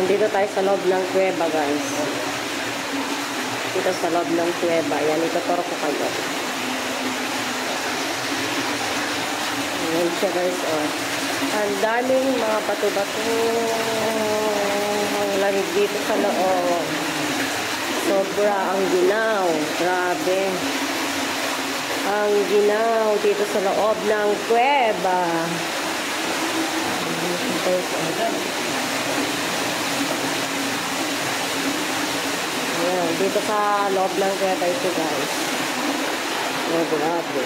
Nandito tayo sa loob ng kuweba, guys. Dito sa loob ng kuweba. Ayan, ituturo ko kayo. Ayan siya, guys. Oh. Ang daming mga bato-bato ang lamig dito sa loob. Sobra ang ginaw. Grabe. Ang ginaw dito sa loob ng kuweba. Ayan, dito sa loob ng kuweba ito, guys. Oh, grabe.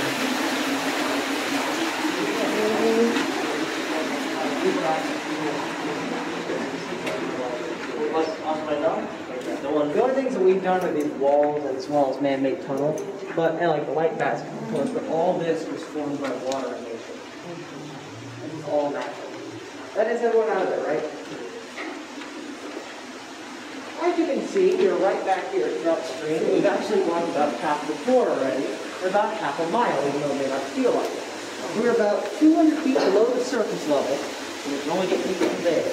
The only things that we've done are these walls as well as man-made tunnels, but and like the light basket, of course. But all this was formed by water and nature. It's all natural. That is everyone out of it, right? As you can see, we're right back here upstream. We've actually walked about half the floor already, or about half a mile, even though it may not feel like it. We're about 200 feet below the surface level, and we can only get people from there.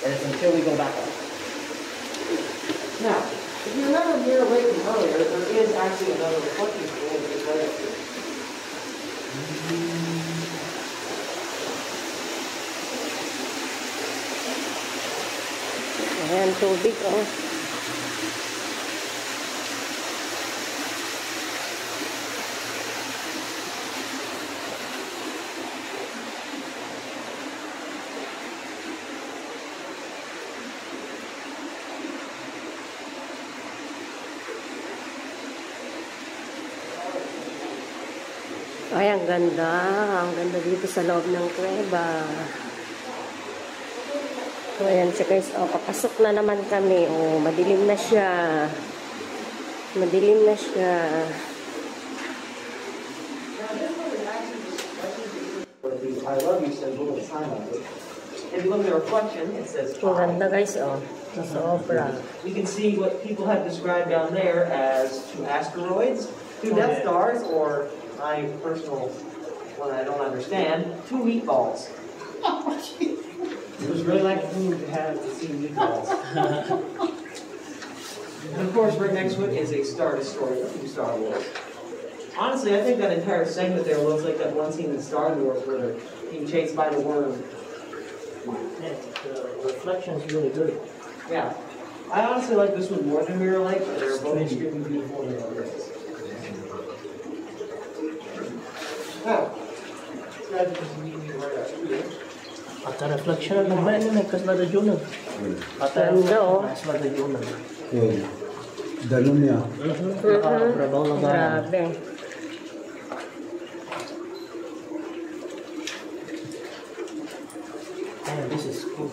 And it's until we go back up. Now, if you remember Mirror Lake from earlier, there is actually another reflecting pool that is right up here. Ayan, tubig, oh. Ay, ang ganda. Ang ganda dito sa loob ng kuweba. So, ayan siya, guys. O, papasok na naman kami. O, madilim na siya. Madilim na siya. I love you symbol with sign on it. If you look at the reflection, it says Ang ganda, guys. O, sobra. You can see what people have described down there as 2 asteroids, 2 Death Stars, or my personal one I don't understand, 2 meatballs. It was really like food to have to see meatballs. And of course, right next to it is a Star Destroyer from Star Wars. Honestly, I think that entire segment there looks like that one scene in Star Wars where they're being chased by the worm. Yeah, the reflection is really good. Yeah. I honestly like this one more than Mirror Lake, but they're both extremely beautiful in their own ways. Now, this guy just meet me right up here. At the reflection ng mga ano, kasla da Jonah. At Ganda, oh. kasla da Jonah. Yun. Dalon niya. Trabaho lang ba? Grabe. This is cool.